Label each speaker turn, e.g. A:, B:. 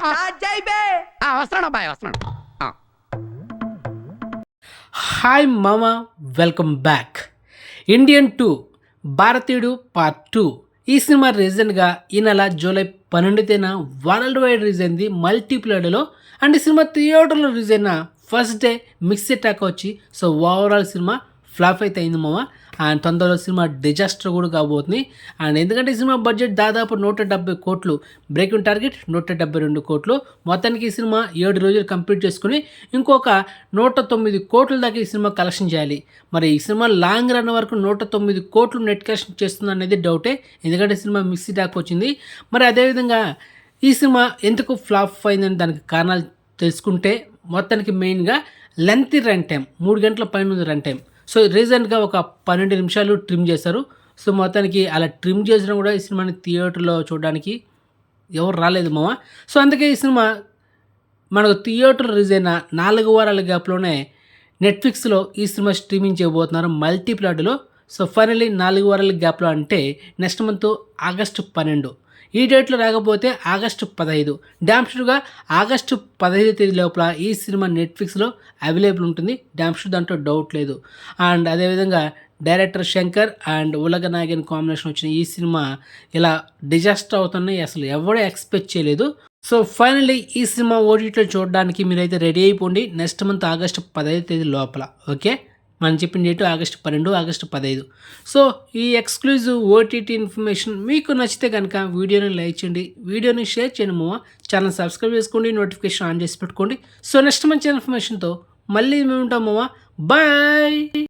A: వస్తున్నాడు అబ్బాయి వస్తున్నాడు.
B: హాయ్ మామ, వెల్కమ్ బ్యాక్. ఇండియన్ 2 భారతీయుడు పార్ట్ 2 ఈ సినిమా రీసెంట్గా ఈ నెల జూలై 12న వరల్డ్ వైడ్ రిలీజ్ అయింది మల్టీప్లేయర్లో. అండ్ ఈ సినిమా థియేటర్లో రిలీజ్ అయిన ఫస్ట్ డే మిక్స్ అటాక్ వచ్చి సో ఓవరాల్ సినిమా ఫ్లాప్ అయితే అయింది మామ. అండ్ తొందరలో సినిమా డిజాస్టర్ కూడా కాబోతుంది. అండ్ ఎందుకంటే ఈ సినిమా బడ్జెట్ దాదాపు 170 కోట్లు, బ్రేకింగ్ టార్గెట్ 172 కోట్లు. మొత్తానికి ఈ సినిమా 7 రోజులు కంప్లీట్ చేసుకుని ఇంకొక 109 కోట్ల దాకా ఈ సినిమా కలెక్షన్ చేయాలి. మరి ఈ సినిమా లాంగ్ రన్ వరకు 109 కోట్లు నెట్ కలెక్షన్ చేస్తుంది అనేది డౌటే, ఎందుకంటే సినిమా మిక్స్ అటాక్ వచ్చింది. మరి అదేవిధంగా ఈ సినిమా ఎందుకు ఫ్లాప్ అయిందని దానికి కారణాలు తెలుసుకుంటే మొత్తానికి మెయిన్గా లెంతీ రన్ టైం, 3 గంటల పైన రన్ టైం. సో రీసెంట్గా ఒక 12 నిమిషాలు ట్రిమ్ చేశారు. సో మొత్తానికి అలా ట్రిమ్ చేసినా కూడా ఈ సినిమాని థియేటర్లో చూడడానికి ఎవరు రాలేదు మామ. సో అందుకే ఈ సినిమా మనకు థియేటర్ రిలీజ్ అయిన 4 వారాల గ్యాప్లోనే నెట్ఫ్లిక్స్లో ఈ సినిమా స్ట్రీమింగ్ చేయబోతున్నారు మల్టీప్లాట్లో. సో ఫైనల్లీ 4 వారాల గ్యాప్లో అంటే నెక్స్ట్ మంత్ ఆగస్టు 12, ఈ డేట్లో రాకపోతే ఆగస్టు 15, డ్యామ్షూర్గా ఆగస్టు 15 తేదీ లోపల ఈ సినిమా నెట్ఫ్లిక్స్లో అవైలబుల్ ఉంటుంది. డ్యామ్షూర్ దాంట్లో డౌట్ లేదు. అండ్ అదేవిధంగా డైరెక్టర్ శంకర్ అండ్ ఉలగనాయకన్ కాంబినేషన్ వచ్చిన ఈ సినిమా ఇలా డిజాస్టర్ అవుతున్నాయి అసలు ఎవడో ఎక్స్పెక్ట్ చేయలేదు. సో ఫైనల్లీ ఈ సినిమా ఓటీటీలో చూడడానికి మీరైతే రెడీ అయిపోండి నెక్స్ట్ మంత్ ఆగస్టు 15 తేదీ లోపల. ఓకే, మనం చెప్పిన డేటు ఆగస్టు 12, ఆగస్టు 15. సో ఈ ఎక్స్క్లూజివ్ ఓటీటీ ఇన్ఫర్మేషన్ మీకు నచ్చితే కనుక వీడియోని లైక్ చేయండి, వీడియోని షేర్ చేయండి మామ. ఛానల్ సబ్స్క్రైబ్ చేసుకోండి, నోటిఫికేషన్ ఆన్ చేసి పెట్టుకోండి. సో నెక్స్ట్ మంచి ఇన్ఫర్మేషన్తో మళ్ళీ మేము ఉంటాం మామ. బాయ్.